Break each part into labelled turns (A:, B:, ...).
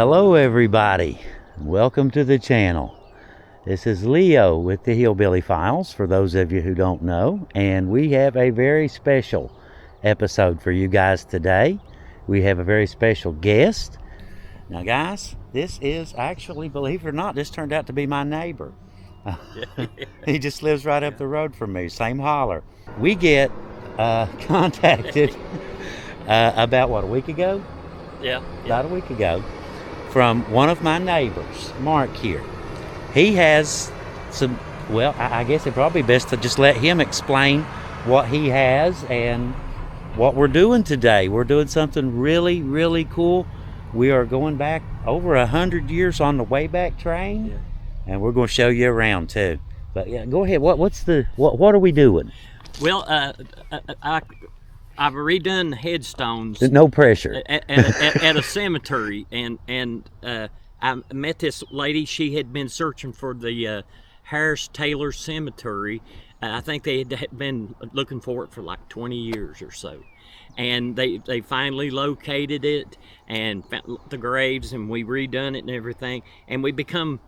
A: Hello everybody, welcome to the channel. This is Leo with the Hillbilly Files, for those of you who don't know, and we have a very special episode for you guys today. We have a very special guest. Now guys, this is actually, believe it or not, this turned out to be my neighbor. He just lives right up the road from me, same holler. We get contacted about what, a week ago?
B: Yeah.
A: About a week ago, from one of my neighbors, Mark here. He has some, well, I guess it'd probably be best to just let him explain what he has and what we're doing today. We're doing something really, really cool. We are going back over 100 years on the Wayback Train, and we're going to show you around too. But yeah, go ahead. What are we doing?
B: Well, I've redone headstones.
A: No pressure.
B: At a cemetery, and I met this lady. She had been searching for the Harris-Taylor Cemetery. I think they had been looking for it for like 20 years or so. And they finally located it and found the graves, and we redone it and everything. And we become,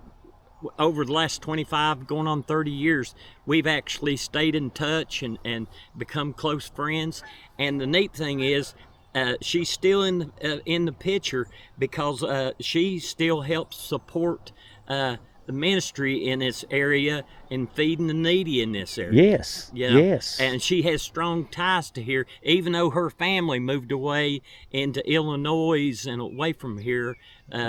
B: over the last 25 going on 30 years, we've actually stayed in touch and become close friends. And the neat thing is, she's still in the picture because she still helps support the ministry in this area and feeding the needy in this area.
A: Yes,
B: you know?
A: yes.
B: And she has strong ties to here, even though her family moved away into Illinois and away from here.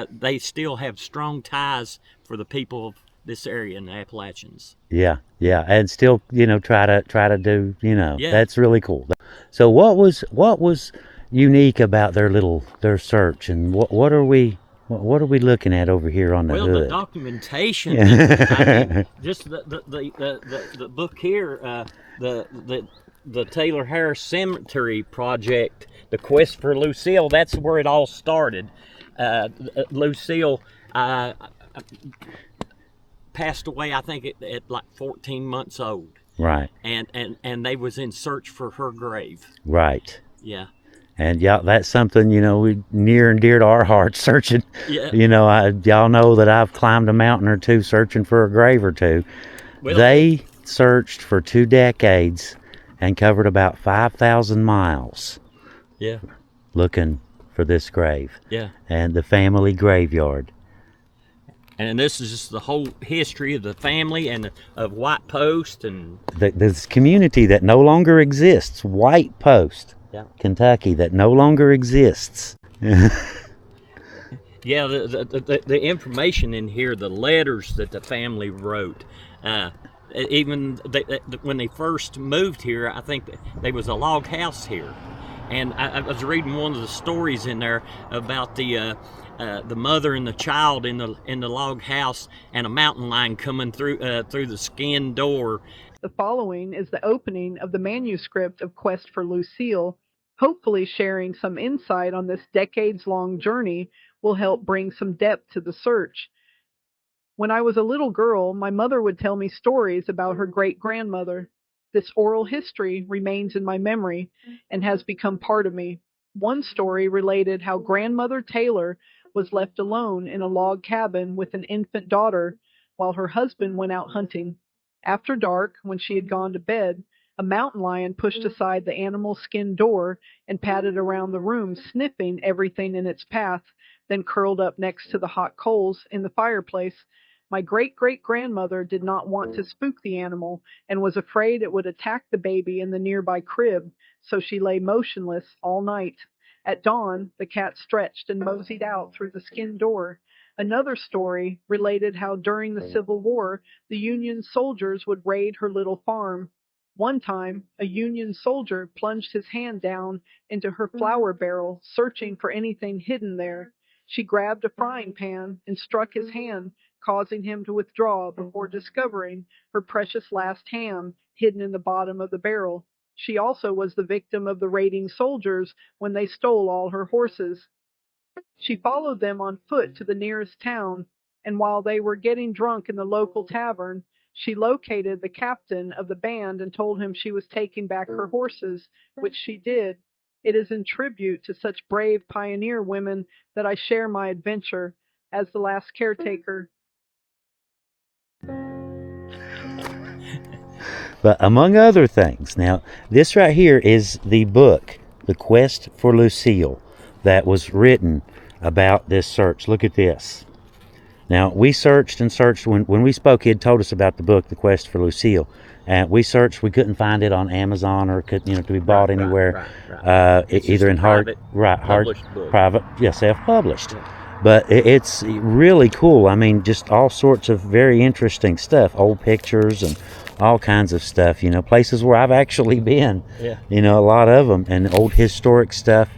B: They still have strong ties for the people of this area in the Appalachians.
A: Yeah, and still, try to do,
B: Yeah.
A: That's really cool. So what was unique about their search, and what are we looking at over here on the
B: Well,
A: hood?
B: the documentation, I mean, just the book here, the Taylor Harris Cemetery project, the quest for Lucille. That's where it all started. Lucille passed away, I think, at like 14 months old.
A: Right.
B: And they was in search for her grave.
A: Right.
B: Yeah.
A: And yeah, that's something, we near and dear to our hearts, searching.
B: Yeah.
A: Y'all know that I've climbed a mountain or two searching for a grave or two.
B: Well,
A: they searched for 2 decades and covered about 5,000 miles.
B: Yeah.
A: Looking for this grave.
B: Yeah.
A: And the family graveyard.
B: And this is just the whole history of the family and of White Post and
A: this community that no longer exists, White Post, Kentucky, that no longer exists.
B: Yeah, the information in here, the letters that the family wrote, even when they first moved here, I think there was a log house here, and I was reading one of the stories in there about the mother and the child in the log house, and a mountain lion coming through the skin door.
C: The following is the opening of the manuscript of Quest for Lucille. Hopefully sharing some insight on this decades-long journey will help bring some depth to the search. When I was a little girl, my mother would tell me stories about her great-grandmother. This oral history remains in my memory and has become part of me. One story related how Grandmother Taylor was left alone in a log cabin with an infant daughter while her husband went out hunting. After dark, when she had gone to bed, a mountain lion pushed aside the animal's skin door and padded around the room, sniffing everything in its path, then curled up next to the hot coals in the fireplace. My great-great-grandmother did not want to spook the animal and was afraid it would attack the baby in the nearby crib, so she lay motionless all night. At dawn, the cat stretched and moseyed out through the skin door. Another story related how during the Civil War, the Union soldiers would raid her little farm. One time, a Union soldier plunged his hand down into her flour barrel, searching for anything hidden there. She grabbed a frying pan and struck his hand, causing him to withdraw before discovering her precious last ham hidden in the bottom of the barrel. She also was the victim of the raiding soldiers when they stole all her horses. She followed them on foot to the nearest town, and while they were getting drunk in the local tavern, she located the captain of the band and told him she was taking back her horses, which she did. It is in tribute to such brave pioneer women that I share my adventure as the last caretaker.
A: But among other things, now this right here is the book, The Quest for Lucille, that was written about this search. Look at this. Now, we searched and searched. When we spoke, he had told us about the book, The Quest for Lucille. And we searched. We couldn't find it on Amazon or could be bought anywhere. Either in hard, private, self-published. Yeah. But it's really cool. I mean, just all sorts of very interesting stuff, old pictures and all kinds of stuff. Places where I've actually been.
B: Yeah.
A: A lot of them, and old historic stuff.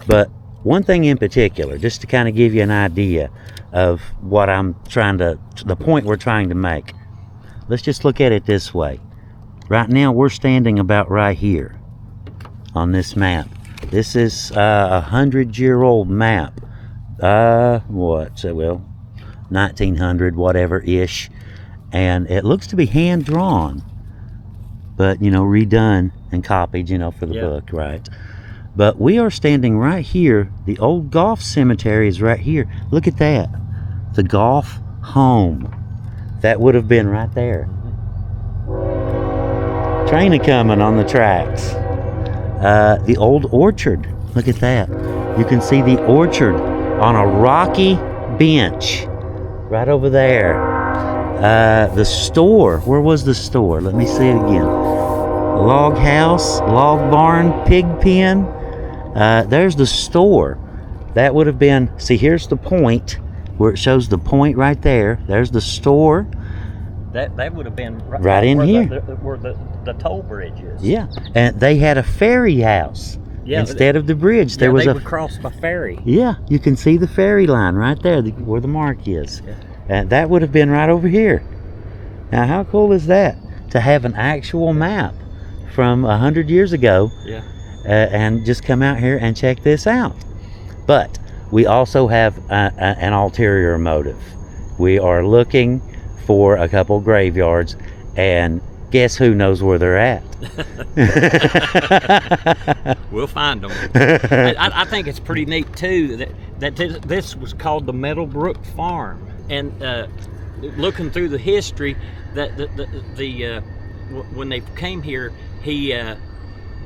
A: But one thing in particular, just to kind of give you an idea of what the point we're trying to make. Let's just look at it this way. Right now we're standing about right here on this map. This is a 100-year-old map. 1900 whatever-ish. And it looks to be hand-drawn, but, redone and copied, for the book, right? But we are standing right here. The old golf cemetery is right here. Look at that. The golf home. That would have been right there. Train a-coming on the tracks. The old orchard. Look at that. You can see the orchard on a rocky bench right over there. The store. Where was the store? Let me see it again. Log house, log barn, pig pen. There's the store. That would have been, see, here's the point where it shows the point right there. There's the store.
B: That would have been
A: right in here.
B: Where the toll bridge is.
A: Yeah, and they had a ferry house instead of the bridge. There was
B: they would cross by ferry.
A: Yeah, you can see the ferry line right there where the mark is.
B: Yeah.
A: And that would have been right over here. Now, how cool is that? To have an actual map from 100 years ago.
B: Yeah.
A: And just come out here and check this out. But we also have an ulterior motive. We are looking for a couple graveyards, and guess who knows where they're at?
B: We'll find them. I think it's pretty neat too that this was called the Meadowbrook Farm, and looking through the history, that when they came here, he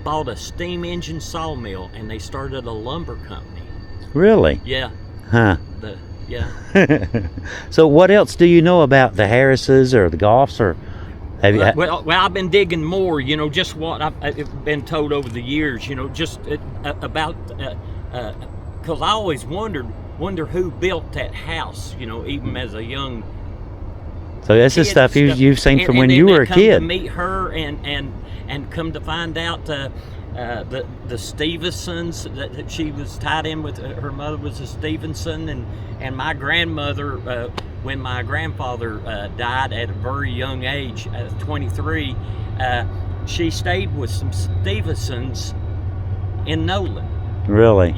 B: bought a steam engine sawmill, and they started a lumber company.
A: Really?
B: Yeah.
A: Huh.
B: Yeah.
A: So what else do you know about the Harrises or the Goffs, or have you?
B: Well, I've been digging more. Just what I've been told over the years. Just about because I always wonder who built that house. Even as a young.
A: So this is stuff you've seen from when you were a kid.
B: To meet her and come to find out the Stevensons, that she was tied in with. Her mother was a Stevenson, and my grandmother, when my grandfather died at a very young age, at 23, she stayed with some Stevensons in Nolan.
A: Really?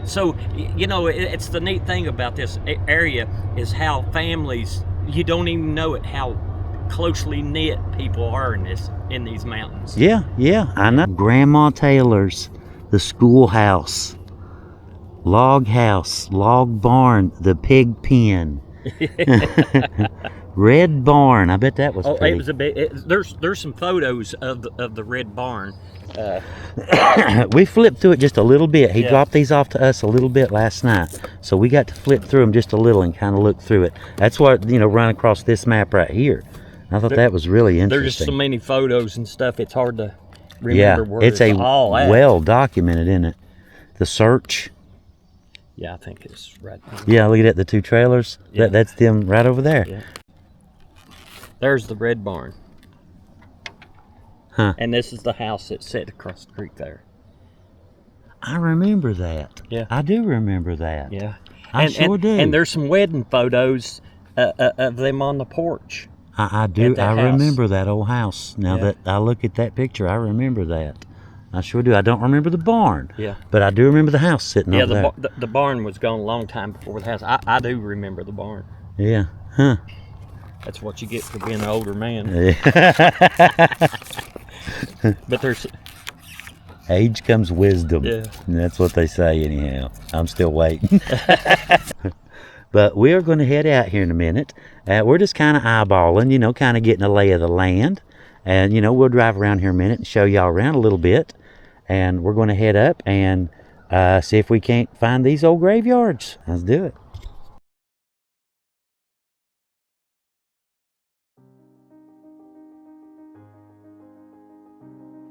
B: So it's the neat thing about this area is how families, you don't even know it, how closely knit people are in these mountains.
A: Yeah, I know. Grandma Taylor's, the schoolhouse, log house, log barn, the pig pen, red barn. I bet that was pretty.
B: It was a bit. There's some photos of the red barn.
A: We flipped through it just a little bit. He dropped these off to us a little bit last night, so we got to flip through them just a little and kind of look through it. That's what run across this map right here. I thought that was really interesting.
B: There's just so many photos and stuff. It's hard to remember where
A: it's
B: all at.
A: Well documented, isn't it? The search.
B: Yeah, I think it's right there.
A: Yeah, look at it, the two trailers.
B: Yeah.
A: That's them right over there.
B: Yeah. There's the red barn.
A: Huh.
B: And this is the house that's set across the creek there.
A: I remember that.
B: Yeah.
A: I do remember that.
B: Yeah.
A: I sure do.
B: And there's some wedding photos of them on the porch.
A: I do. I
B: house.
A: remember that old house. Now that I look at that picture, I remember that. I sure do. I don't remember the barn.
B: Yeah.
A: But I do remember the house sitting over there.
B: Yeah, the barn was gone a long time before the house. I do remember the barn.
A: Yeah. Huh.
B: That's what you get for being an older man.
A: Yeah.
B: But there's
A: Age comes wisdom.
B: Yeah.
A: And that's what they say anyhow. I'm still waiting. But we're going to head out here in a minute. We're just kind of eyeballing, you know, kind of getting a lay of the land. And, you know, we'll drive around here a minute and show y'all around a little bit. And we're going to head up and see if we can't find these old graveyards. Let's do it.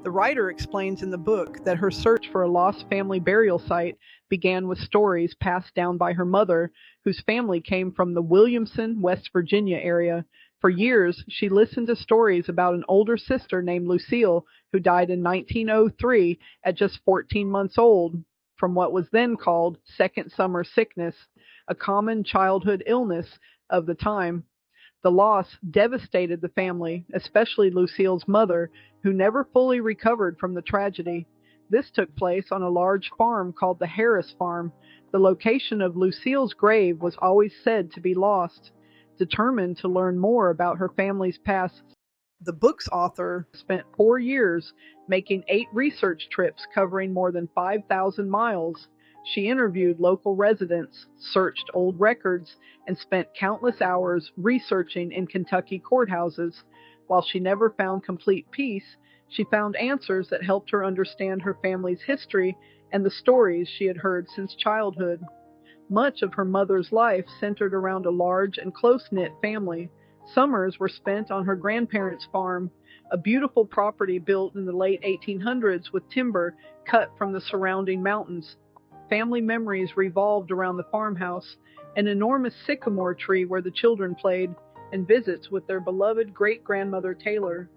C: The writer explains in the book that her search for a lost family burial site began with stories passed down by her mother, whose family came from the Williamson, West Virginia area. For years, she listened to stories about an older sister named Lucille who died in 1903 at just 14 months old from what was then called second summer sickness, a common childhood illness of the time. The loss devastated the family, especially Lucille's mother, who never fully recovered from the tragedy. This took place on a large farm called the Harris Farm. The location of Lucille's grave was always said to be lost. Determined to learn more about her family's past, the book's author spent 4 years making 8 research trips covering more than 5,000 miles. She interviewed local residents, searched old records, and spent countless hours researching in Kentucky courthouses. While she never found complete peace, she found answers that helped her understand her family's history and the stories she had heard since childhood. Much of her mother's life centered around a large and close-knit family. Summers were spent on her grandparents' farm, a beautiful property built in the late 1800s with timber cut from the surrounding mountains. Family memories revolved around the farmhouse, an enormous sycamore tree where the children played, and visits with their beloved great-grandmother Taylor.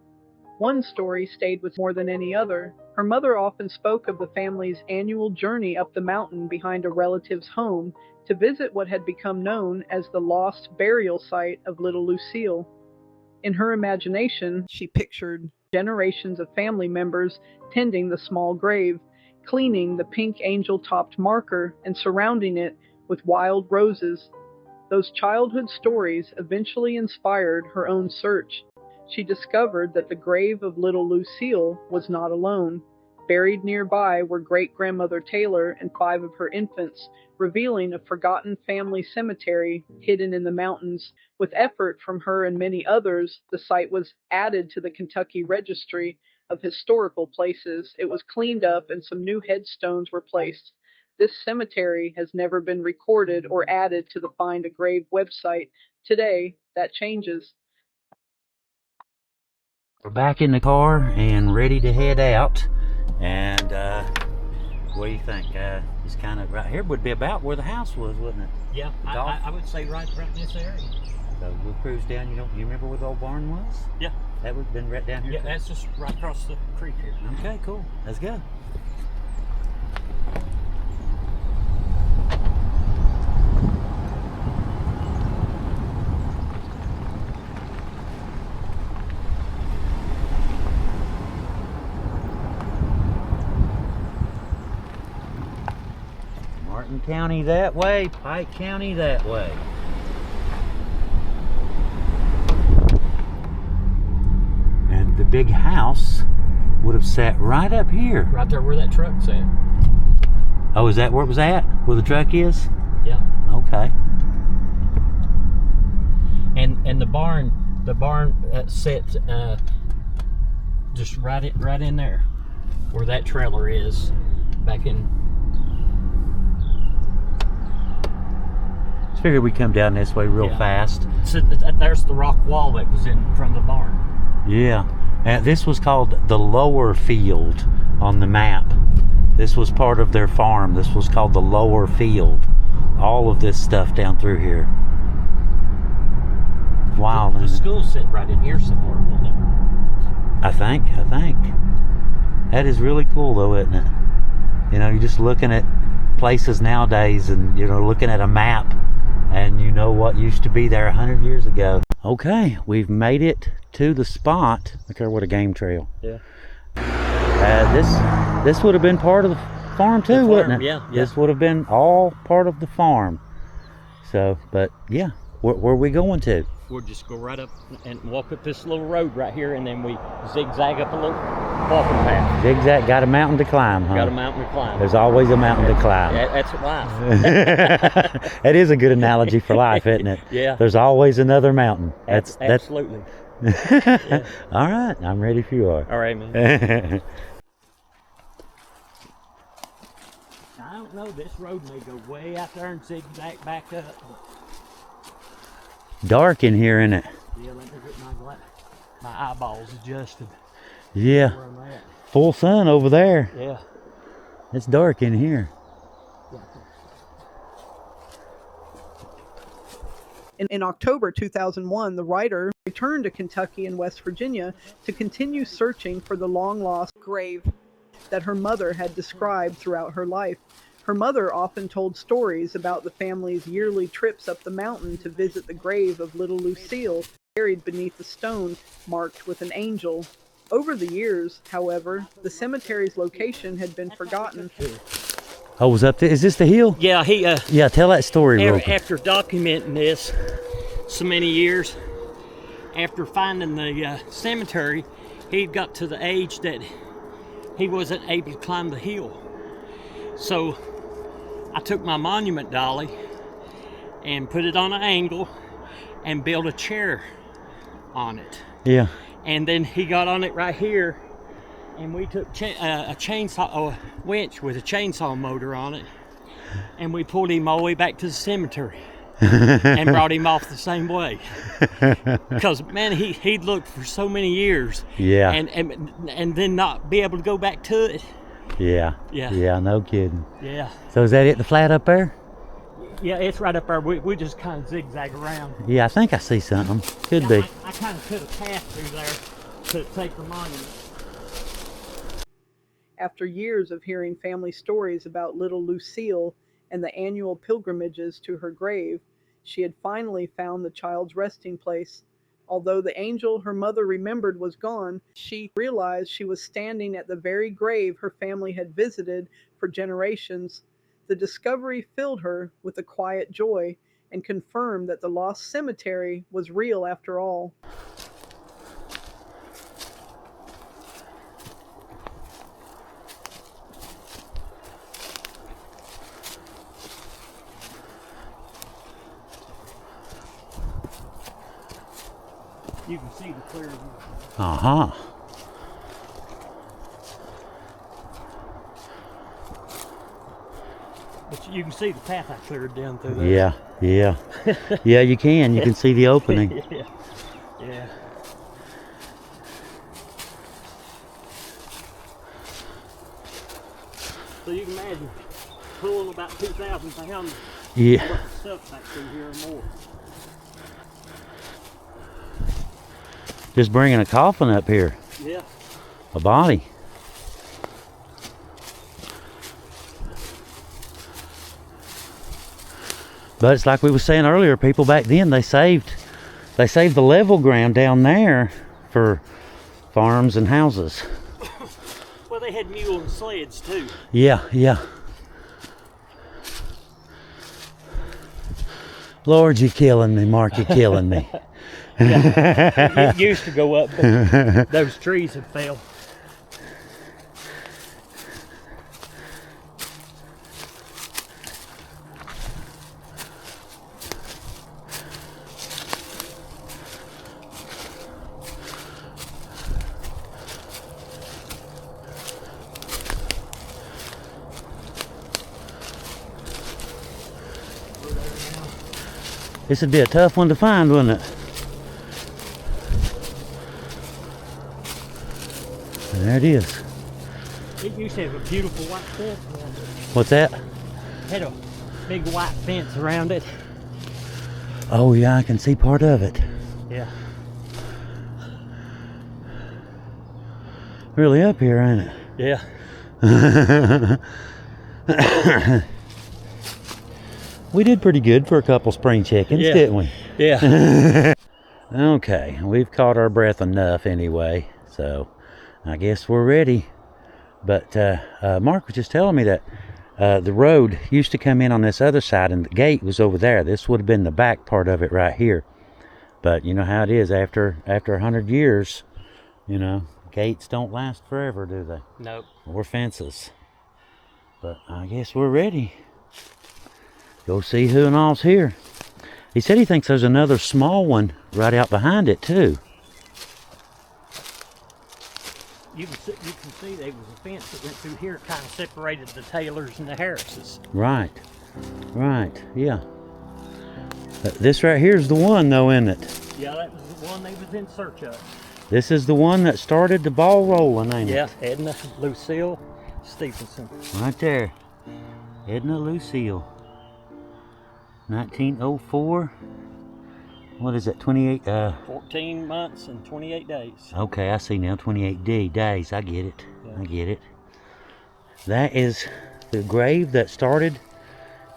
C: One story stayed with more than any other. Her mother often spoke of the family's annual journey up the mountain behind a relative's home to visit what had become known as the lost burial site of little Lucille. In her imagination, she pictured generations of family members tending the small grave, cleaning the pink angel-topped marker and surrounding it with wild roses. Those childhood stories eventually inspired her own search. She discovered that the grave of little Lucille was not alone. Buried nearby were great-grandmother Taylor and 5 of her infants, revealing a forgotten family cemetery hidden in the mountains. With effort from her and many others, the site was added to the Kentucky Registry of Historical Places. It was cleaned up and some new headstones were placed. This cemetery has never been recorded or added to the Find a Grave website. Today, that changes.
A: We're back in the car and ready to head out. And what do you think? It's kind of right here would be about where the house was, wouldn't it?
B: Yeah, I would say right in this area.
A: So we'll cruise down. You remember where the old barn was?
B: Yeah.
A: That would have been right down here?
B: Yeah, that's just right across the creek here.
A: Okay, cool. Let's go. Martin County that way, Pike County that way. And the big house would have sat right up here.
B: Right there where that truck's at.
A: Oh, is that where it was at? Where the truck is?
B: Yeah.
A: Okay.
B: And the barn sits just right in there, where that trailer is, back in.
A: Just figured we'd come down this way real fast.
B: So there's the rock wall that was in front of the barn.
A: Yeah. This was called the lower field on the map. This was part of their farm. This was called the lower field. All of this stuff down through here. Wow.
B: The school sit right in here somewhere, won't it?
A: I think. That is really cool though, isn't it? You know, you're just looking at places nowadays and, you know, looking at a map and you know what used to be there 100 years ago. Okay, we've made it to the spot. Look here, what a game trail.
B: Yeah.
A: This would have been part of the farm too, wouldn't it?
B: Yeah.
A: This would have been all part of the farm. So, but yeah, Where are we going to?
B: We'll just go right up and walk up this little road right here, and then we zigzag up a little walking path.
A: Zigzag, got a mountain to climb, huh?
B: Got a mountain to climb.
A: There's always a mountain to climb.
B: That's life.
A: That is a good analogy for life, isn't it?
B: Yeah.
A: There's always another mountain. That's
B: absolutely.
A: Yeah. All right, I'm ready if you are.
B: All right, man. I don't know. This road may go way out there and zigzag back up.
A: Dark in here, isn't it?
B: Yeah, let me get my eyeballs adjusted.
A: Yeah.
B: Where I'm at.
A: Full sun over there.
B: Yeah.
A: It's dark in here.
C: In October 2001, the writer returned to Kentucky and West Virginia to continue searching for the long-lost grave that her mother had described throughout her life. Her mother often told stories about the family's yearly trips up the mountain to visit the grave of little Lucille, buried beneath a stone marked with an angel. Over the years, however, the cemetery's location had been forgotten.
A: Oh, was up there? Is this the hill?
B: Yeah, he.
A: Yeah, tell that story real quick.
B: After documenting this so many years, after finding the cemetery, he got to the age that he wasn't able to climb the hill. So I took my monument dolly and put it on an angle and built a chair on it.
A: Yeah.
B: And then he got on it right here, and we took a chainsaw, a winch with a chainsaw motor on it, and we pulled him all the way back to the cemetery and brought him off the same way. Because man, he'd looked for so many years.
A: Yeah.
B: And then not be able to go back to it.
A: Yeah.
B: Yeah.
A: Yeah, no kidding.
B: Yeah.
A: So is that it, the flat up there?
B: Yeah, it's right up there. We just kind of zigzag around.
A: Yeah, I think I see something. Could be.
B: I kind of put a path through there to take the monument.
C: After years of hearing family stories about little Lucille and the annual pilgrimages to her grave, she had finally found the child's resting place. Although the angel her mother remembered was gone, she realized she was standing at the very grave her family had visited for generations. The discovery filled her with a quiet joy and confirmed that the lost cemetery was real after all.
B: You can see the clear.
A: Uh-huh.
B: But you can see the path I cleared down through there.
A: Yeah, yeah. Yeah, you can. You can see the opening.
B: Yeah. Yeah. So you can imagine pulling about 2,000 pounds
A: Yeah.
B: of stuff back through here and more.
A: Just bringing a coffin up here.
B: Yeah.
A: A body. But it's like we were saying earlier, people back then, they saved the level ground down there for farms and houses.
B: Well, they had mule and sleds too.
A: Yeah, yeah. Lord, you're killing me, Mark, you're killing me.
B: It used to go up, but those trees have fell.
A: This would be a tough one to find, wouldn't it? And there it is.
B: It used to have a beautiful white fence around it.
A: What's that?
B: It had a big white fence around it.
A: Oh yeah, I can see part of it.
B: Yeah.
A: Really up here, ain't it?
B: Yeah.
A: We did pretty good for a couple spring chickens,
B: Yeah.
A: didn't we?
B: Yeah.
A: Okay, we've caught our breath enough anyway, so I guess we're ready. But Mark was just telling me that The road used to come in on this other side, and the gate was over there. This would have been the back part of it right here. But you know how it is after 100 years, you know, gates don't last forever, do they?
B: Nope.
A: Or fences. But I guess we're ready. Go see who and all's here. He said he thinks there's another small one right out behind it too.
B: You can see there was a fence that went through here, kind of separated the Taylors and the Harrises.
A: Right, yeah. This right here is the one, though, isn't it?
B: Yeah, that was the one they was in search of.
A: This is the one that started the ball rolling, ain't it?
B: Yeah, Edna Lucille Stevenson.
A: Right there. Edna Lucille. 1904. What is it, 28?
B: 14 months and 28 days.
A: Okay, I see now, 28 days. I get it.
B: Yeah.
A: I get it. That is the grave that started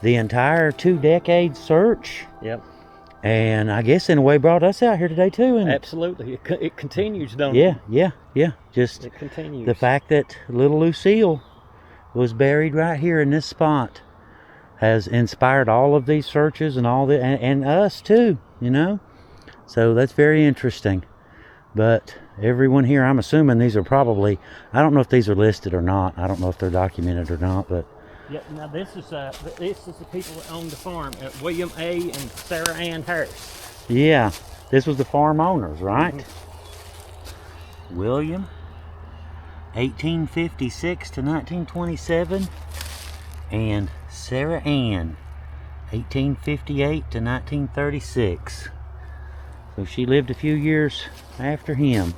A: the entire 2-decade search.
B: Yep.
A: And I guess in a way brought us out here today too, isn't it?
B: Absolutely. It continues, don't it?
A: Yeah. Just
B: It continues.
A: the fact that little Lucille was buried right here in this spot has inspired all of these searches and all the and us too, you know. So that's very interesting. But everyone here, I'm assuming these are probably, I don't know if these are listed or not. I don't know if they're documented or not, but
B: yeah. Now this is the people that own the farm, William A. and Sarah Ann Harris.
A: yeah, this was the farm owners, right?
B: Mm-hmm.
A: William, 1856 to 1927, and Sarah Ann, 1858 to 1936. So she lived a few years after him.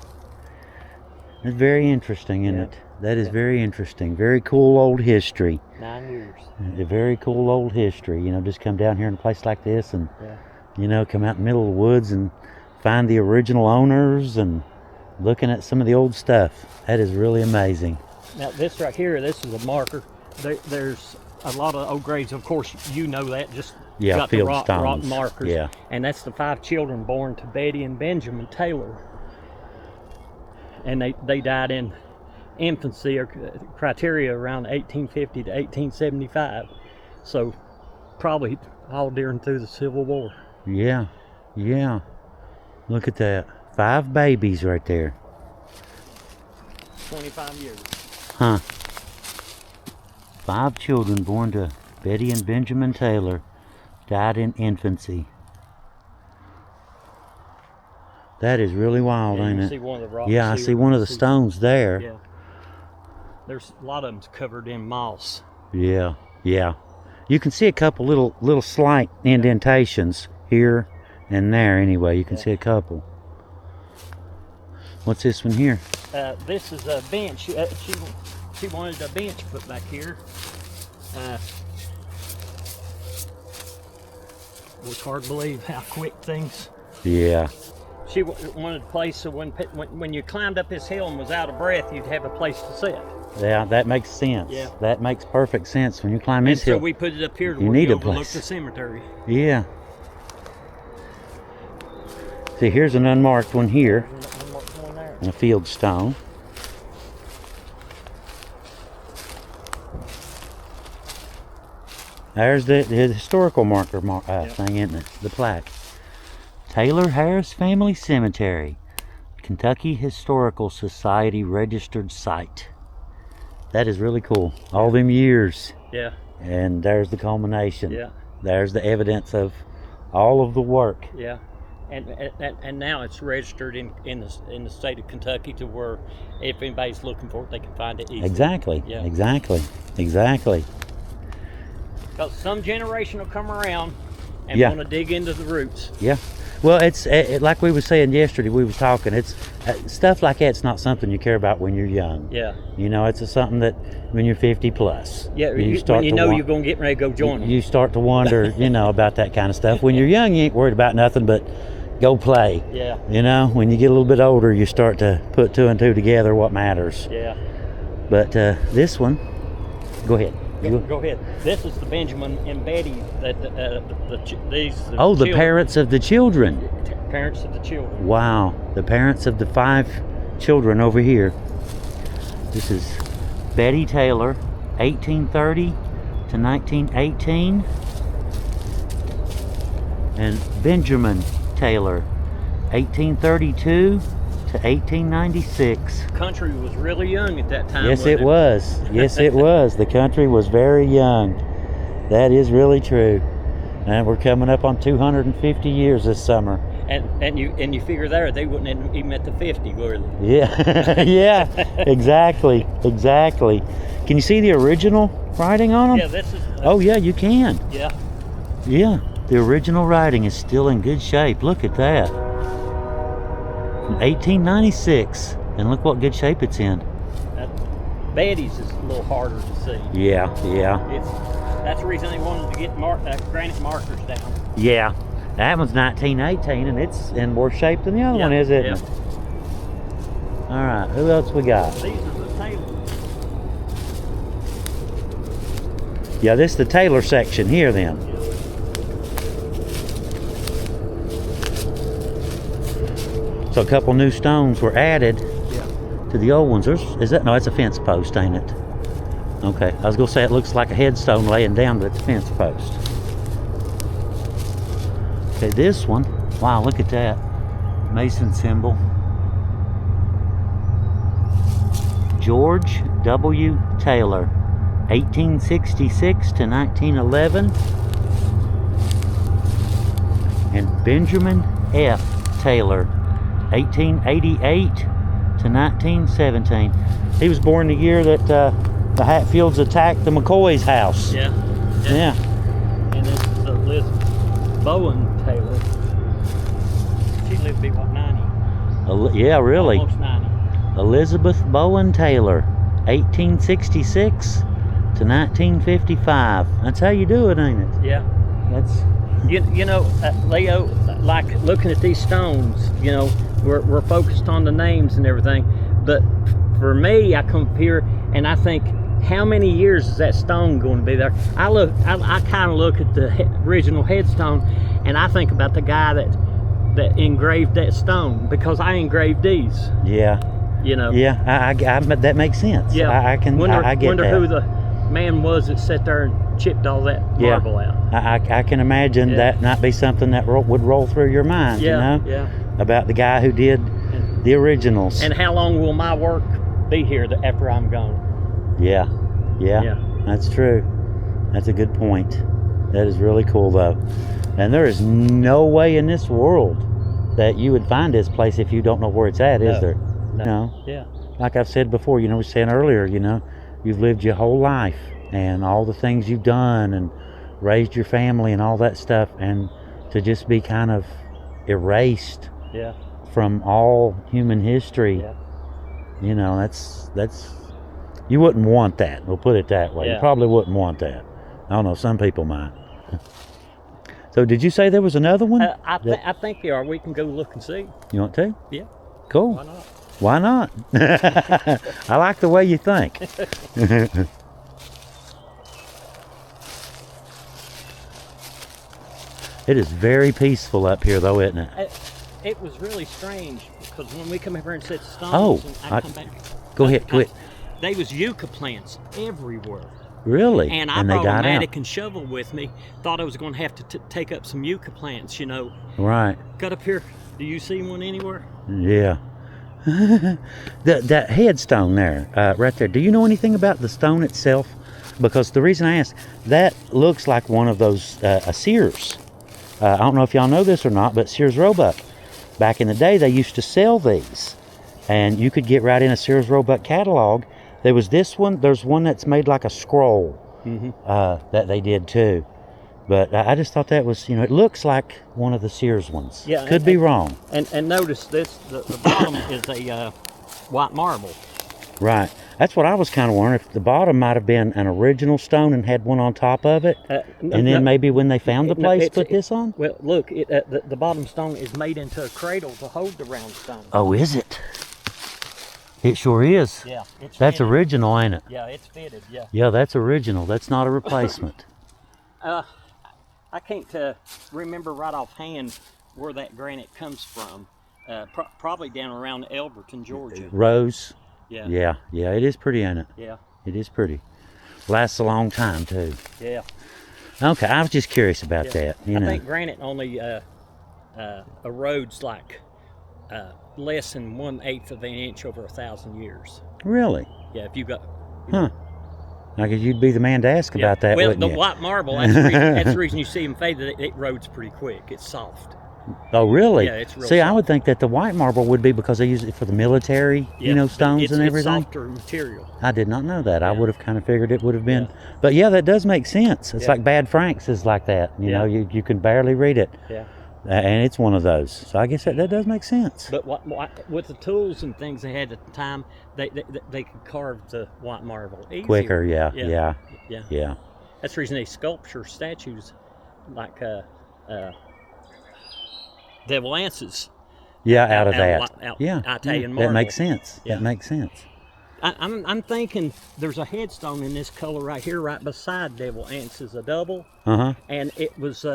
A: That's very interesting, isn't it? That is very interesting. Very cool old history.
B: 9 years.
A: A very cool old history. You know, just come down here in a place like this and, you know, come out in the middle of the woods and find the original owners and looking at some of the old stuff. That is really amazing.
B: Now this right here, this is a marker. There's a lot of old graves, of course, you know that, just got the
A: field
B: rock
A: stones.
B: markers.
A: Yeah.
B: And that's the 5 children born to Betty and Benjamin Taylor. And they died in infancy or criteria around 1850 to 1875. So probably all during through the Civil War.
A: Yeah. Look at that. 5 babies right there.
B: 25 years.
A: Huh. 5 children born to Betty and Benjamin Taylor died in infancy. That is really wild, ain't
B: You
A: it?
B: see one of the rocks.
A: Yeah, I see one of the stones there.
B: Yeah. There's a lot of them covered in moss.
A: Yeah. You can see a couple little slight indentations here and there. Anyway, you can see a couple. What's this one here?
B: This is a bench. She wanted a bench put back here. It was hard to believe how quick things.
A: Yeah.
B: She wanted a place so when you climbed up this hill and was out of breath, you'd have a place to sit.
A: Yeah, that makes sense.
B: Yeah.
A: That makes perfect sense. When you climb this
B: So
A: hill,
B: we put it up here to
A: you
B: where
A: need
B: you
A: a
B: overlook
A: place.
B: the cemetery.
A: Yeah. See, here's an unmarked one here,
B: One there.
A: and a field stone. There's the historical marker thing, isn't it? The plaque. Taylor Harris Family Cemetery, Kentucky Historical Society registered site. That is really cool. All them years.
B: Yeah.
A: And there's the culmination.
B: Yeah.
A: There's the evidence of all of the work.
B: Yeah. And now it's registered in the state of Kentucky to where if anybody's looking for it, they can find it easily.
A: Exactly.
B: Yeah.
A: Exactly.
B: Because some generation will come around and
A: Yeah.
B: want to dig into the roots.
A: Yeah. Well, it's like we were saying yesterday. We was talking. It's stuff like that's not something you care about when you're young.
B: Yeah.
A: You know, it's something that when you're 50 plus.
B: Yeah.
A: you
B: When
A: start
B: you
A: to
B: know
A: want-
B: you're going to get ready to go join them.
A: You start to wonder, you know, about that kind of stuff. When you're young, you ain't worried about nothing but go play.
B: Yeah.
A: You know, when you get a little bit older, you start to put 2 and 2 together. What matters?
B: Yeah.
A: But this one, go ahead.
B: Go ahead. This is the Benjamin and Betty that
A: Oh, the parents of the children.
B: Parents of the children.
A: Wow, the parents of the 5 children over here. This is Betty Taylor, 1830 to 1918. And Benjamin Taylor, 1832 to 1896.
B: Country was really young at that time.
A: Yes, it was. Yes, it was. The country was very young. That is really true. And we're coming up on 250 years this summer.
B: And you figure there they wouldn't have even met the 50, were they?
A: Yeah, yeah, exactly. Can you see the original writing on them?
B: Yeah, this is.
A: Oh yeah, you can.
B: Yeah.
A: Yeah, the original writing is still in good shape. Look at that. From 1896, and look what good shape it's in.
B: Betty's is a little harder to see.
A: Yeah.
B: That's the reason they wanted to get granite markers down.
A: Yeah, that one's 1918, and it's in worse shape than the other one is, isn't it? All right, who else we got?
B: These are the Taylors.
A: Yeah, this is the Taylor section here then. So a couple new stones were added to the old ones. Is that, no, it's a fence post, ain't it? Okay, I was gonna say it looks like a headstone laying down, but it's a fence post. Okay, this one, wow, look at that. Mason symbol. George W. Taylor, 1866 to 1911. And Benjamin F. Taylor, 1888 to 1917. He was born the year that the Hatfields attacked the McCoy's house.
B: Yeah. And this is Elizabeth Bowen Taylor. She lived to be what, 90?
A: Yeah, really.
B: Almost 90.
A: Elizabeth Bowen Taylor, 1866 to 1955. That's how you do it, ain't it?
B: Yeah.
A: That's.
B: You know, Leo, like looking at these stones, you know, we're focused on the names and everything, but for me, I come up here and I think, how many years is that stone going to be there? I kind of look at the original headstone, and I think about the guy that engraved that stone, because I engraved these.
A: Yeah.
B: You know.
A: Yeah, I that makes sense.
B: Yeah.
A: I get
B: wonder
A: that.
B: who the man was that sat there and chipped all that marble out.
A: I can imagine that might be something that would roll through your mind, you know?
B: Yeah.
A: About the guy who did the originals.
B: And how long will my work be here after I'm gone?
A: Yeah, that's true. That's a good point. That is really cool, though. And there is no way in this world that you would find this place if you don't know where it's at, is there? No.
B: Yeah.
A: Like I've said before, you know, we were saying earlier, you know, you've lived your whole life and all the things you've done and raised your family and all that stuff, and to just be kind of erased from all human history, you know, that's you wouldn't want that. We'll put it that way. You probably wouldn't want that. I don't know, some people might. So did you say there was another one?
B: I think there are. We can go look and see.
A: You want to?
B: Yeah.
A: Cool.
B: Why not?
A: I like the way you think. It is very peaceful up here, though, isn't it?
B: It was really strange, because when we come here and set the stones, I come back.
A: Go ahead.
B: They was yucca plants everywhere.
A: Really?
B: And I brought a mattock and shovel with me. Thought I was going to have to take up some yucca plants, you know.
A: Right.
B: Got up here. Do you see one anywhere?
A: Yeah. That headstone there, right there. Do you know anything about the stone itself? Because the reason I asked, that looks like one of those a Sears. I don't know if y'all know this or not, but Sears Roebuck, back in the day, they used to sell these, and you could get right in a Sears Roebuck catalog. There was this one. There's one that's made like a scroll that they did too. But I just thought that was, you know, it looks like one of the Sears ones. Yeah, could be wrong.
B: And notice this, the bottom is a white marble.
A: Right. That's what I was kind of wondering, if the bottom might have been an original stone and had one on top of it, and then maybe when they found the place, put this on?
B: Well, look, the bottom stone is made into a cradle to hold the round stone.
A: Oh, is it? It sure is.
B: Yeah. It's
A: that's
B: fitted.
A: Original, ain't it?
B: Yeah, it's fitted, yeah.
A: Yeah, that's original. That's not a replacement.
B: I can't remember right offhand where that granite comes from. Probably down around Elberton, Georgia.
A: Rose.
B: Yeah.
A: Yeah, it is pretty, ain't it?
B: Yeah.
A: It is pretty. Lasts a long time too.
B: Yeah.
A: Okay, I was just curious about
B: Yeah.
A: that. You
B: I
A: know,
B: think granite only erodes like less than 1/8 of an inch over 1,000 years.
A: really?
B: Yeah, if you got.
A: Huh. I guess you'd be the man to ask about that,
B: well,
A: wouldn't
B: the
A: you?
B: white marble, that's the reason you see them fade. It erodes pretty quick. It's soft.
A: Oh, really?
B: Yeah, it's real
A: See, I
B: soft.
A: would think that the white marble would be because they use it for the military,
B: Yeah,
A: you know,
B: but
A: stones and everything.
B: It's softer material.
A: I did not know that. I
B: Yeah.
A: would have kind of figured it would have been.
B: Yeah.
A: But yeah, that does make sense. It's
B: Yeah.
A: like Bad Franks is like that. You know,
B: Yeah.
A: you can barely read it.
B: Yeah.
A: And it's one of those. So I guess that does make sense.
B: But what with the tools and things they had at the time, they could carve the white marble easier.
A: Quicker, yeah.
B: Yeah. That's the reason they sculpture statues like devil anses.
A: Yeah, out of that.
B: Italian marble.
A: That makes sense.
B: Yeah.
A: That makes sense.
B: I'm thinking there's a headstone in this color right here, right beside devil ants is a double, and it was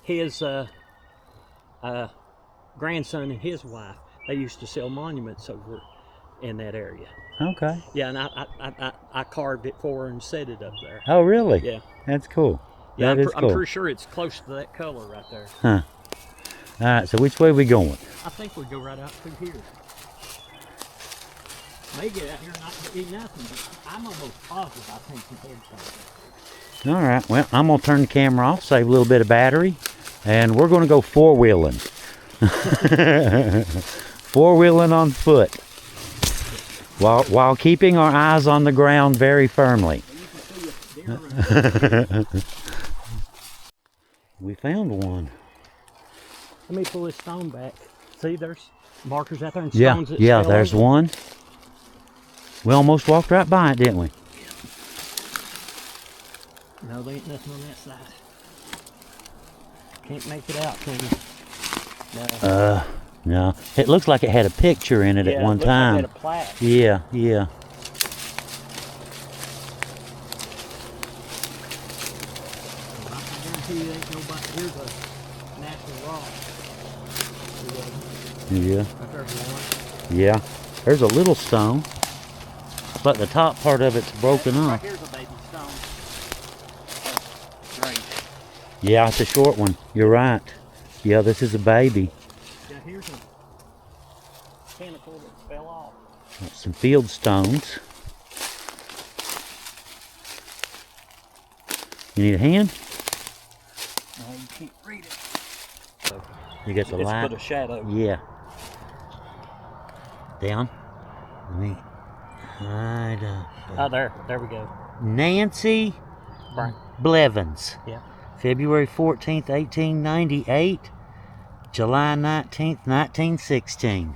B: his grandson and his wife. They used to sell monuments over in that area.
A: Okay.
B: Yeah, and I carved it for her and set it up there.
A: Oh, really?
B: Yeah.
A: That's cool.
B: Yeah,
A: That is
B: I'm
A: cool.
B: pretty sure it's close to that color right there.
A: Huh. All right, so which way are we going?
B: I think we go right out through here. May get out here and not eat nothing, but I'm almost positive I think some headstones.
A: All right, well, I'm going to turn the camera off, save a little bit of battery, and we're going to go four-wheeling. Four-wheeling on foot, while keeping our eyes on the ground very firmly. We found one.
B: Let me pull this stone back. See, there's markers out there and
A: Yeah,
B: stones that
A: yeah,
B: fell
A: there's
B: over.
A: one. We almost walked right by it, didn't we?
B: No, there ain't nothing on that side. Can't make it out, can you? No.
A: No. It looks like it had a picture in it at one time.
B: Like it had a plaque.
A: Yeah, yeah.
B: I guarantee you ain't nobody. Here's a natural rock.
A: Yeah.
B: Right there's one.
A: Yeah. There's a little stone, but the top part of it's broken
B: Right
A: off.
B: here's a baby stone. Great.
A: Yeah, it's a short one. You're right. Yeah, this is a baby.
B: Yeah, here's a pinnacle that fell off.
A: Some field stones. You need a hand?
B: No, you can't read it.
A: You got the
B: It's
A: light?
B: put a shadow.
A: Yeah. Down. Right up.
B: Oh, there we go.
A: Nancy
B: Right.
A: Blevins.
B: Yeah.
A: February 14th, 1898. July 19th, 1916.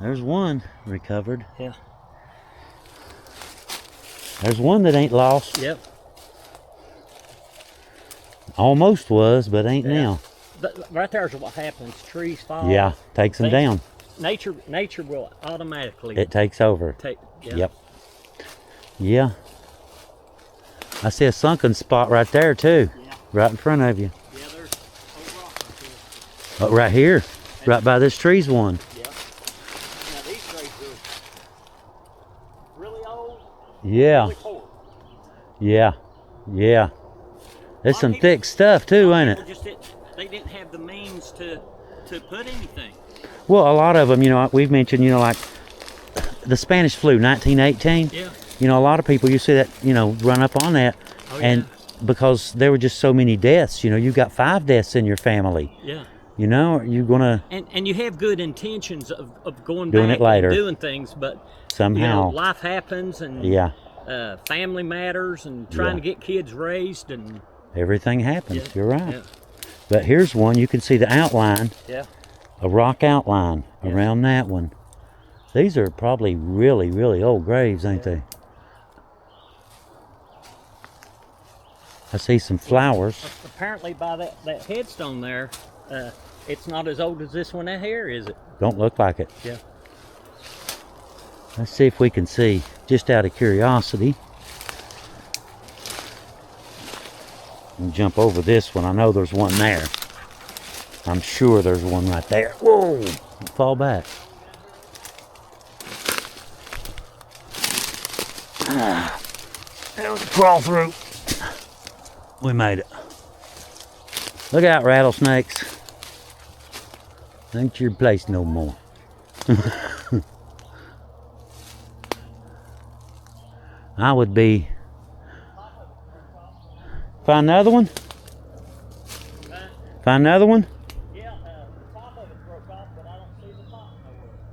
A: There's one recovered.
B: Yeah.
A: There's one that ain't lost.
B: Yep.
A: Almost was, but ain't now.
B: Right there's what happens. Trees fall.
A: Yeah, takes them down.
B: Nature will automatically
A: It takes over.
B: take. Yeah.
A: Yep. Yeah. I see a sunken spot right there too.
B: Yeah.
A: Right in front of you.
B: Yeah, there's old rock right there.
A: Oh, right here. Right by this tree's one.
B: Yeah. Now these trees are really old.
A: Yeah.
B: Really poor.
A: Yeah. Yeah. There's
B: A lot
A: some
B: of people-
A: thick stuff too, ain't it?
B: They didn't have the means to put anything.
A: Well, a lot of them, you know, we've mentioned, you know, like the Spanish flu, 1918.
B: Yeah.
A: You know, a lot of people, you see that, you know, run up on that.
B: Oh,
A: And because there were just so many deaths, you know, you got 5 deaths in your family.
B: Yeah.
A: You know, are you going to
B: And you have good intentions of going
A: Doing
B: back
A: it later.
B: and doing things, but
A: somehow.
B: you know, life happens and
A: Yeah.
B: family matters and trying
A: Yeah.
B: to get kids raised and
A: Everything happens.
B: Yeah.
A: You're right.
B: Yeah.
A: But here's one. You can see the outline,
B: Yeah.
A: a rock outline
B: Yeah.
A: around that one. These are probably really, really old graves, ain't they? I see some flowers.
B: Apparently by that headstone there, it's not as old as this one out here, is it?
A: Don't look like it.
B: Yeah.
A: Let's see if we can see, just out of curiosity. And jump over this one. I know there's one there. I'm sure there's one right there. Whoa! Fall back. Now let's crawl through. We made it. Look out, rattlesnakes. Ain't your place no more. I would be. Find another one? Find another one?
B: Yeah, the top of it broke off, but I don't see the top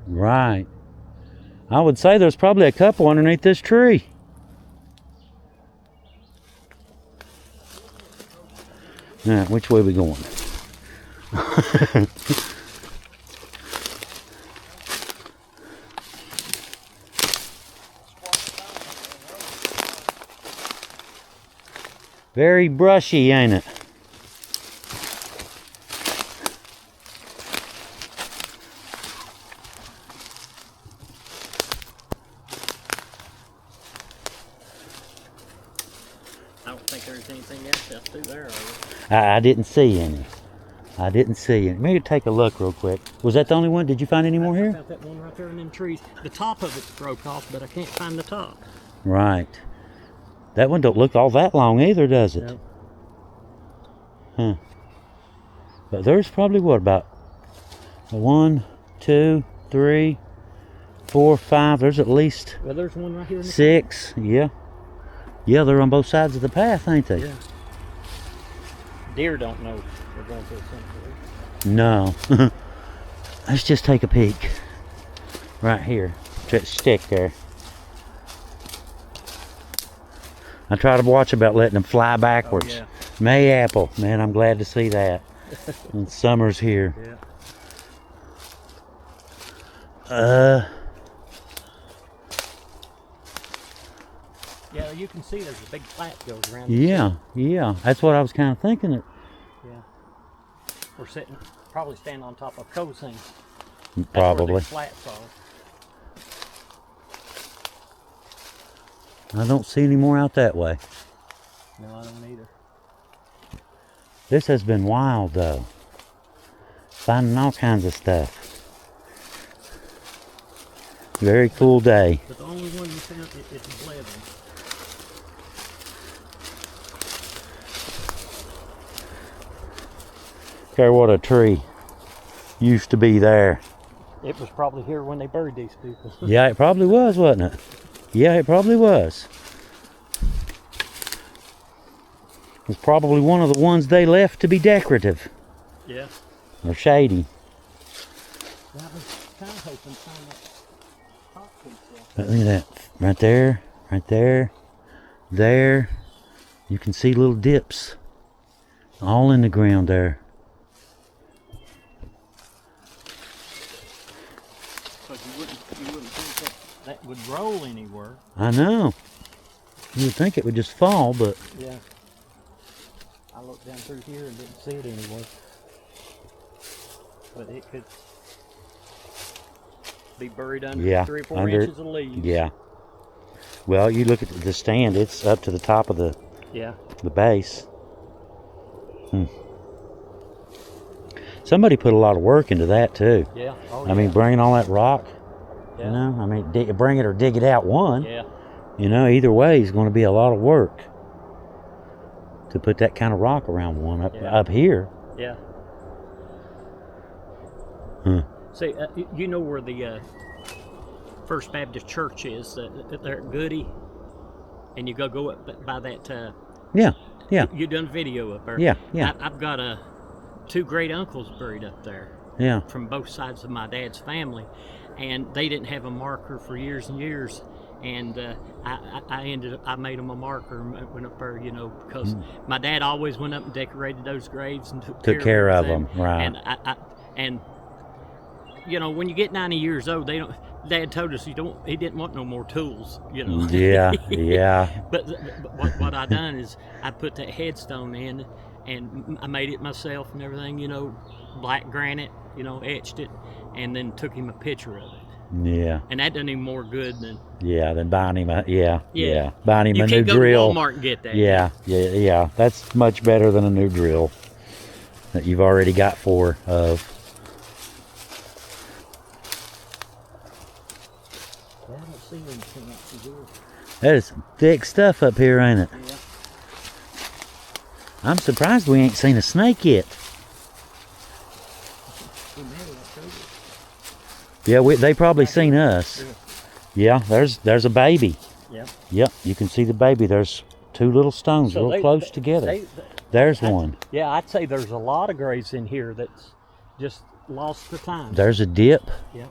B: nowhere.
A: Right. I would say there's probably a couple underneath this tree. Now, which way are we going? Very brushy, ain't it?
B: I don't think there's anything else through there, are
A: I didn't see any. I didn't see any. Maybe take a look real quick. Was that the only one? Did you find any more
B: I
A: here?
B: found that one right there in them trees. The top of it broke off, but I can't find the top.
A: Right. That one don't look all that long either, does it?
B: No.
A: Huh. But there's probably what, about 1, 2, 3, 4, 5. There's at least
B: Well, there's one right here in the
A: 6. Yeah. Yeah, they're on both sides of the path, ain't they?
B: Yeah. Deer don't know they're going to a cemetery.
A: No. Let's just take a peek. Right here. That stick there. I try to watch about letting them fly backwards.
B: Oh, yeah.
A: May apple. Man, I'm glad to see that. And summer's here.
B: Yeah. Yeah, you can see there's a big flat goes around.
A: Yeah, yeah. That's what I was kind of thinking.
B: Yeah. We're sitting, probably standing on top of Cosine.
A: Probably.
B: Flats are.
A: I don't see any more out that way.
B: No, I don't either.
A: This has been wild, though. Finding all kinds of stuff. Very cool day.
B: But the only one you found is 11.
A: Care what a tree used to be there.
B: It was probably here when they buried these people.
A: Yeah, it probably was, wasn't it? Yeah, it probably was. It was probably one of the ones they left to be decorative.
B: Yeah.
A: Or shady.
B: Well, I was kind of hoping to find that top piece there.
A: But look at that. Right there, right there, there. You can see little dips all in the ground there.
B: But you wouldn't think that would roll anywhere.
A: I know. You would think it would just fall, but
B: Yeah. I looked down through here and didn't see it anywhere. But it could be buried under 3 or 4 inches of leaves.
A: Yeah. Well, you look at the stand, it's up to the top of the base. Somebody put a lot of work into that too.
B: Yeah. Oh,
A: I mean, bringing all that rock,
B: yeah.
A: you know, I mean, bring it or dig it out one.
B: Yeah.
A: You know, either way is going to be a lot of work to put that kind of rock around one up here.
B: Yeah.
A: Huh.
B: See, you know where the First Baptist Church is? There at Goody, and you go up by that.
A: Yeah. Yeah.
B: You done video up there?
A: Yeah. Yeah.
B: I've got 2 great uncles buried up there.
A: Yeah.
B: From both sides of my dad's family, and they didn't have a marker for years and years. And I made them a marker and went up there, you know, because my dad always went up and decorated those graves and took
A: care of
B: everything.
A: them, right?
B: And you know, when you get 90 years old, Dad told us he didn't want no more tools, you know.
A: Yeah, yeah.
B: But what I done is I put that headstone in, and I made it myself and everything, you know, black granite, you know, etched it, and then took him a picture of it.
A: Yeah.
B: And that done him more good than.
A: Yeah, than buying him buying him
B: You
A: a new
B: can't go
A: drill.
B: to Walmart and get that.
A: Yeah. That's much better than a new drill that you've already got 4 of.
B: I don't see anything else here.
A: That is some thick stuff up here, ain't it?
B: Yeah.
A: I'm surprised we ain't seen a snake yet. Yeah, they probably seen us. Yeah, there's a baby.
B: Yeah.
A: Yep, you can see the baby. There's two little stones real close together. There's one.
B: Yeah, I'd say there's a lot of graves in here that's just lost to time.
A: There's a dip.
B: Yeah.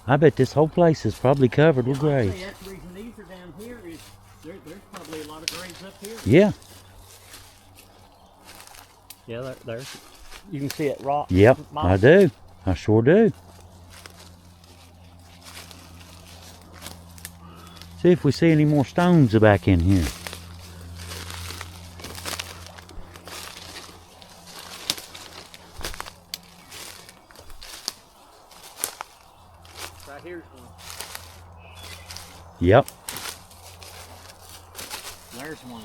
A: I bet this whole place is probably covered with graves.
B: That's the reason these are down here is there's probably a lot of graves up here.
A: Yeah.
B: Yeah, there's. You can see it rock.
A: Yep, I do. I sure do. See if we see any more stones back in here.
B: Right here's one.
A: Yep.
B: There's one.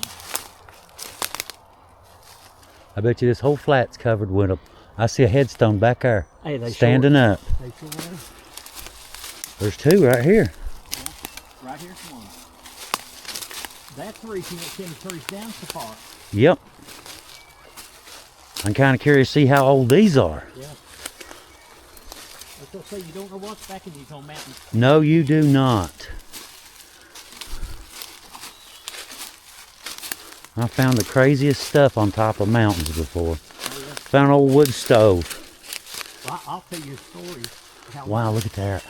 A: I bet you this whole flat's covered with them. I see a headstone back there.
B: Hey, they
A: standing up.
B: They sure are.
A: There's two right here.
B: Yeah, right here's one. That's the reason that cemetery's down so far.
A: Yep. I'm kind of curious to see how old these are.
B: Yeah. They'll say you don't know what's back in these old mountains.
A: No, you do not. I found the craziest stuff on top of mountains before.
B: Oh, yeah.
A: Found an old wood stove.
B: Well, I'll tell you a story.
A: Wow, look at that.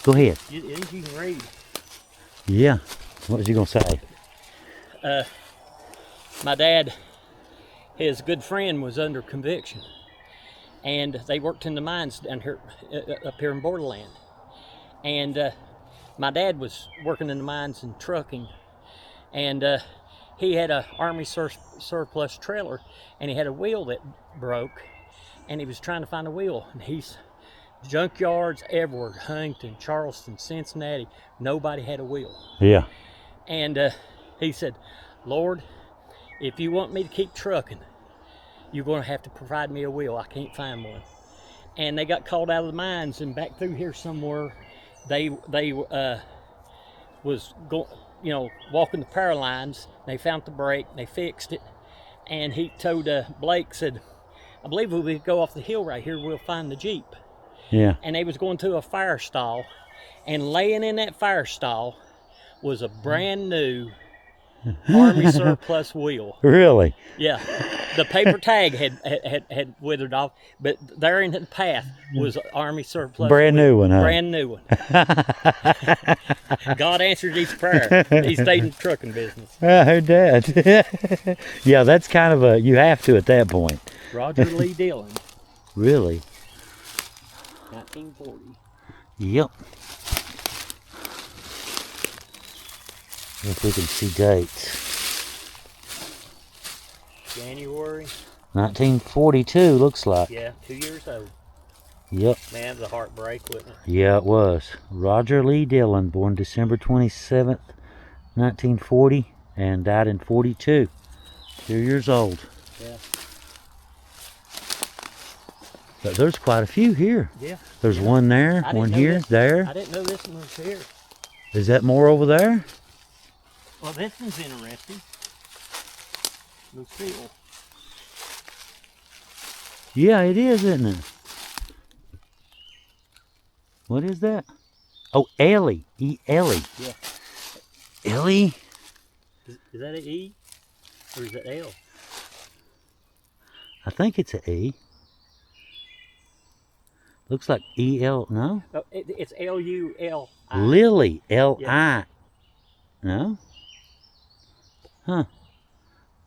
A: Go ahead.
B: It is, you can read.
A: Yeah. What was you going to say?
B: My dad, his good friend was under conviction. And they worked in the mines down here, up here in Borderland. And my dad was working in the mines and trucking. And he had a Army surplus trailer, and he had a wheel that broke, and he was trying to find a wheel. And he's junkyards everywhere, Huntington, Charleston, Cincinnati, nobody had a wheel.
A: Yeah.
B: And he said, Lord, if you want me to keep trucking, you're going to have to provide me a wheel. I can't find one. And they got called out of the mines, and back through here somewhere, they was going, you know, walking the power lines. They found the break, they fixed it, and he told Blake, said, I believe if we go off the hill right here, we'll find the Jeep.
A: Yeah.
B: And they was going to a fire stall, and laying in that fire stall was a brand new Army surplus wheel.
A: Really?
B: Yeah. The paper tag had withered off, but there in the path was an Army surplus.
A: Brand new one, huh?
B: Brand new one. God answered his prayer. He stayed in the trucking business.
A: I heard that. Yeah, that's kind of a, you have to at that point.
B: Roger Lee Dillon.
A: Really?
B: 1940.
A: Yep. If we can see dates.
B: January.
A: 1942 looks like.
B: Yeah, 2 years old.
A: Yep.
B: Man, it was a heartbreak, wasn't it?
A: Yeah, it was. Roger Lee Dillon, born December 27th, 1940, and died in 42. 2 years old.
B: Yeah.
A: But there's quite a few here.
B: Yeah.
A: There's one there, one here, there.
B: I didn't know this one was here.
A: Is that more over there?
B: Well, this one's interesting. Lucille.
A: Yeah, it is, isn't it? What is that? Oh, Ellie. Ellie.
B: Yeah.
A: Ellie?
B: Is that an E? Or is it L?
A: I think it's an E. Looks like E-L, no?
B: Oh, it's L-U-L-I.
A: Lily, L-I.
B: Yeah.
A: No? Huh.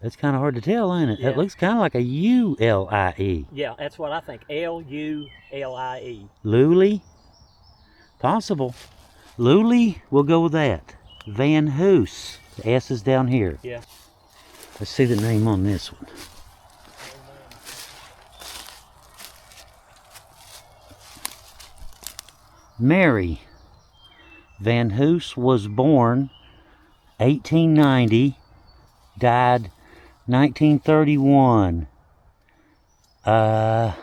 A: That's kind of hard to tell, ain't it?
B: Yeah.
A: It looks kind of like a U-L-I-E.
B: Yeah, that's what I think. L-U-L-I-E.
A: Luli? Possible. Luli, we'll go with that. Van Hoos. The S is down here.
B: Yeah.
A: Let's see the name on this one. Mary Van Hoos was born 1890, died 1931. Hang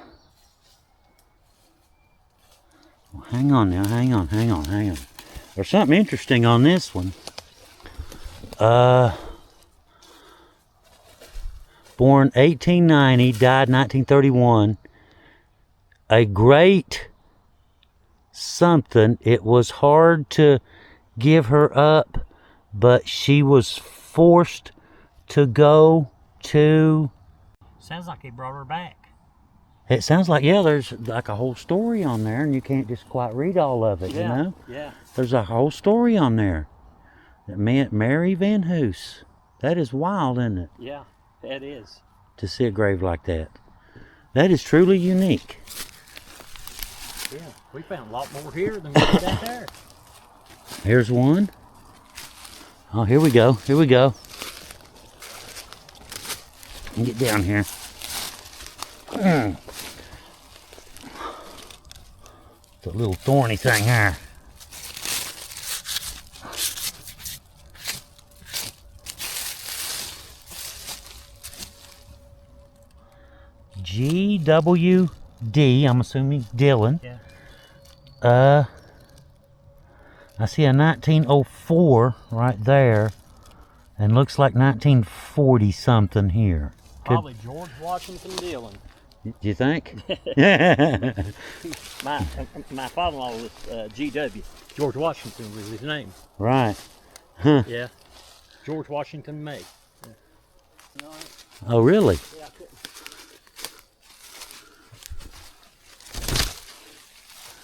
A: on now, hang on. There's something interesting on this one. Born 1890, died 1931. A great something. It was hard to give her up, but she was forced to go to...
B: Sounds like he brought her back.
A: It sounds like, yeah, there's like a whole story on there, and you can't just quite read all of it, you know?
B: Yeah.
A: There's a whole story on there. Mary Van Hoos. That is wild, isn't it?
B: Yeah, that is.
A: To see a grave like that. That is truly unique.
B: Yeah, we found a lot more here than we did out there.
A: Here's one. Oh, here we go. Here we go. Get down here. It's a little thorny thing here. GWD, I'm assuming Dylan.
B: Yeah.
A: I see a 1904 right there, and looks like 1940 something here.
B: Probably George Washington Dillon.
A: Do you think?
B: My father-in-law was GW. George Washington was his name.
A: Right. Huh.
B: Yeah. George Washington May. Yeah.
A: Oh, really?
B: Yeah, I couldn't.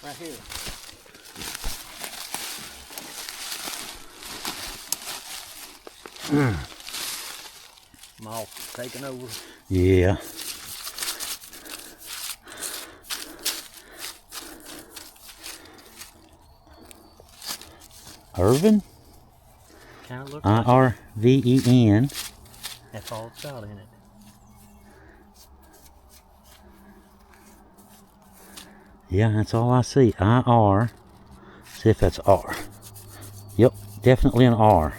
B: Right here. Moth taking over.
A: Yeah. Irvin?
B: Kind of looks like
A: IRVEN.
B: that's all it's got in it.
A: Yeah, that's all I see. IR. See if that's R. Yep, definitely an R.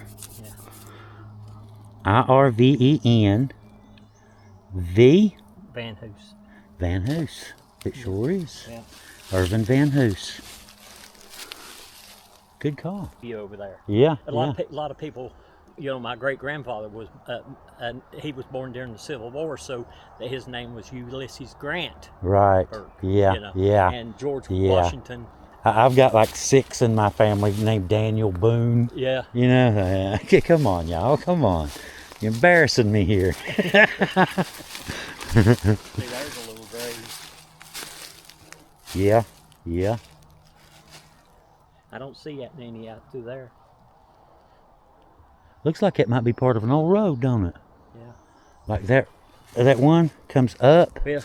B: Yeah.
A: IRVEN. V.
B: Van Hoos.
A: Van Hoos. It sure is.
B: Yeah.
A: Irvin Van Hoos. Good call.
B: You over there.
A: Yeah.
B: A lot of people, you know, my great grandfather was, he was born during the Civil War, so his name was Ulysses Grant.
A: Right.
B: Burke,
A: Yeah.
B: you know,
A: Yeah.
B: And George
A: Yeah.
B: Washington.
A: I've got like 6 in my family named Daniel Boone.
B: Yeah.
A: You know, come on, y'all. Come on. You're embarrassing me here.
B: See, there's a little grave.
A: Yeah. Yeah.
B: I don't see that many out through there.
A: Looks like it might be part of an old road, don't it?
B: Yeah.
A: Like that one comes up
B: Yeah.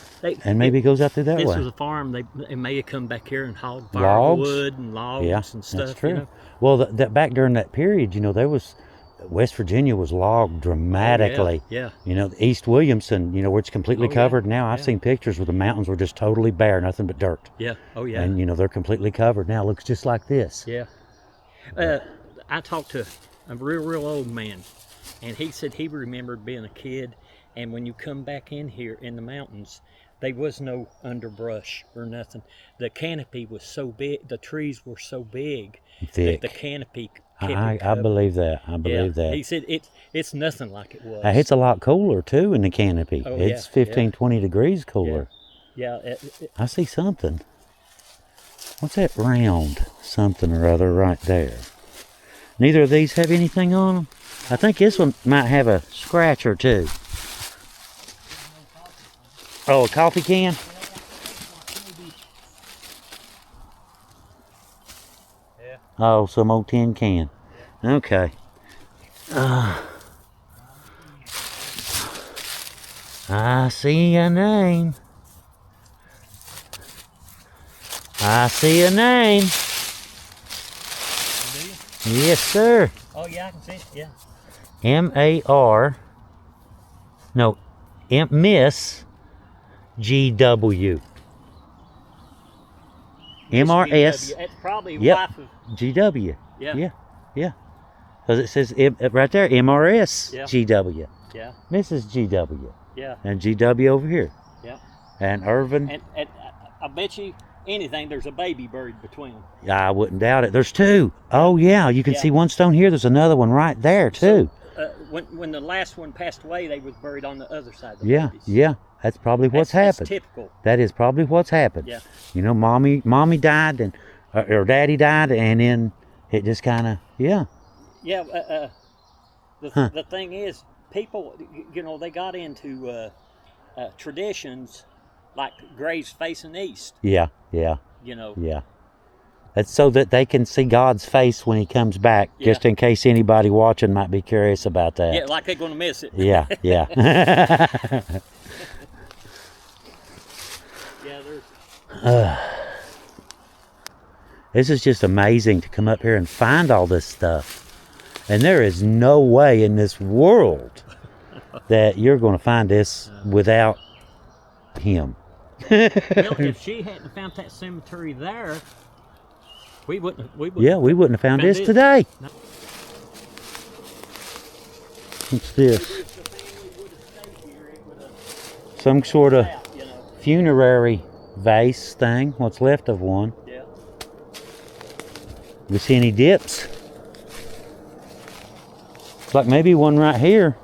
A: and maybe goes out through that
B: This
A: way.
B: was a farm. They may have come back here and hauled
A: Logs?
B: firewood and logs
A: Yeah,
B: and stuff.
A: that's true.
B: You know?
A: Well, that back during that period, you know, there was West Virginia was logged dramatically.
B: Yeah.
A: You know, East Williamson, you know, where it's completely
B: Oh, yeah.
A: covered now. I've
B: Yeah.
A: seen pictures where the mountains were just totally bare, nothing but dirt.
B: Yeah. Oh, yeah.
A: And, you know, they're completely covered now. It looks just like this.
B: Yeah. I talked to a real old man, and he said he remembered being a kid, and when you come back in here in the mountains, there was no underbrush or nothing. The canopy was so big, the trees were so big
A: Thick.
B: that the canopy kept it
A: I
B: covered.
A: believe that. I believe
B: Yeah.
A: that.
B: He said it's nothing like it was.
A: It's a lot cooler, too, in the canopy.
B: Oh,
A: It's
B: yeah,
A: 15, 20 degrees cooler.
B: Yeah.
A: I see something. What's that round something or other right there? Neither of these have anything on them? I think this one might have a scratch or two. Oh, a coffee can?
B: Yeah.
A: Oh, some old tin can. Okay. I see a name. I see a name. Yes, sir.
B: Oh yeah, I can see it. Yeah.
A: M-A-R. No, Miss G-W. M-R-S.
B: That's probably
A: Yep.
B: wife of.
A: G-W.
B: Yeah.
A: Yeah. Yeah. Because it says right there, M-R-S
B: Yeah.
A: G-W.
B: Yeah.
A: Mrs. G-W.
B: Yeah.
A: And G-W over here.
B: Yeah.
A: And Irvin.
B: And I bet you anything, there's a baby buried between them.
A: I wouldn't doubt it. There's two. Oh yeah, you can
B: Yeah.
A: see one stone here. There's another one right there too.
B: So, when the last one passed away, they was buried on the other side of the
A: Yeah,
B: babies.
A: yeah. That's probably what's
B: That's
A: happened.
B: typical.
A: That is probably what's happened.
B: Yeah.
A: You know, mommy died, and or daddy died, and then it just kind of
B: Yeah.
A: Huh.
B: The thing is, people, you know, they got into traditions like graves facing east.
A: yeah.
B: You know.
A: Yeah. That's so that they can see God's face when he comes back,
B: Yeah.
A: just in case anybody watching might be curious about that.
B: Yeah, like they're going to miss it.
A: Yeah.
B: Yeah, there's.
A: This is just amazing to come up here and find all this stuff. And there is no way in this world that you're going to find this without him.
B: Well, if she hadn't found that cemetery there, we wouldn't.
A: Yeah, we wouldn't have found this today.
B: No.
A: What's this? Some sort of
B: You know.
A: funerary vase thing. What's left of one.
B: Yeah.
A: We see any dips? Looks like maybe one right here.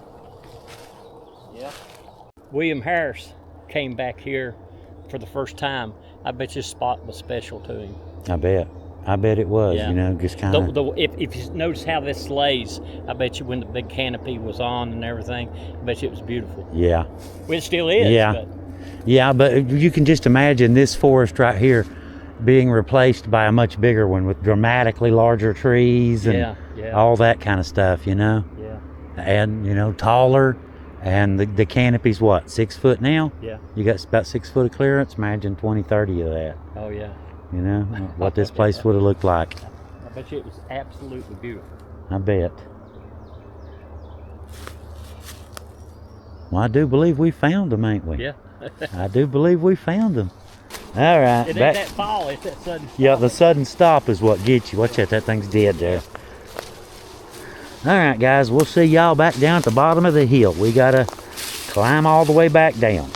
B: Yeah. William Harris came back here for the first time. I bet this spot was special to him.
A: I bet it was.
B: Yeah.
A: You know, just kind of.
B: If you notice how this lays, I bet you when the big canopy was on and everything, I bet you it was beautiful.
A: Yeah.
B: Well, it still is.
A: Yeah.
B: But
A: Yeah, but you can just imagine this forest right here being replaced by a much bigger one with dramatically larger trees and all that kind of stuff, you know?
B: Yeah.
A: And, you know, taller. And the canopy's what, 6 foot now?
B: Yeah.
A: You got about 6 foot of clearance. Imagine 20, 30 of that.
B: Oh, yeah.
A: You know, what this place would have looked like.
B: I bet you it was absolutely beautiful.
A: I bet. Well, I do believe we found them, ain't we?
B: Yeah.
A: I do believe we found them. All right.
B: It ain't that fall, it's that sudden
A: Yeah,
B: fall.
A: the sudden stop is what gets you. Watch out, that thing's dead there. All right, guys, we'll see y'all back down at the bottom of the hill. We got to climb all the way back down.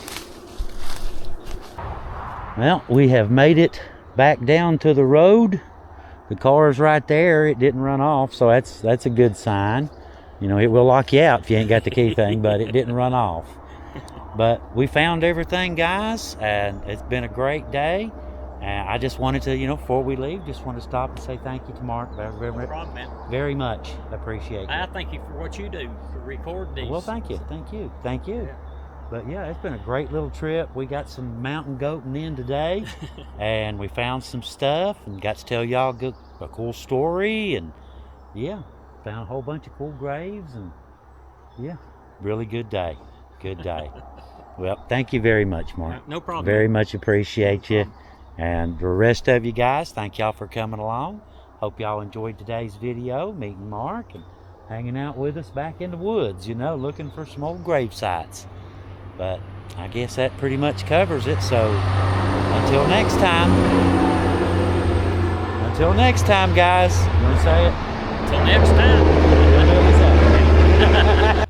A: Well, we have made it back down to the road. The car's right there. It didn't run off, so that's a good sign. You know, it will lock you out if you ain't got the key thing, but it didn't run off. But we found everything, guys, and it's been a great day. And I just wanted to, you know, before we leave, just want to stop and say thank you to Mark very,
B: No problem, man.
A: very much. Appreciate it.
B: I thank you for what you do for recording these.
A: Well, thank you.
B: Yeah.
A: But yeah, it's been a great little trip. We got some mountain goating in today, and we found some stuff and got to tell y'all a cool story, and yeah, found a whole bunch of cool graves, and yeah, really good day. Good day. Well, thank you very much, Mark.
B: No problem.
A: Very much appreciate you. And the rest of you guys, thank y'all for coming along. Hope y'all enjoyed today's video, meeting Mark and hanging out with us back in the woods, you know, looking for some old grave sites. But I guess that pretty much covers it. So until next time, guys. You want to say it?
B: Until next time.
A: What do you say?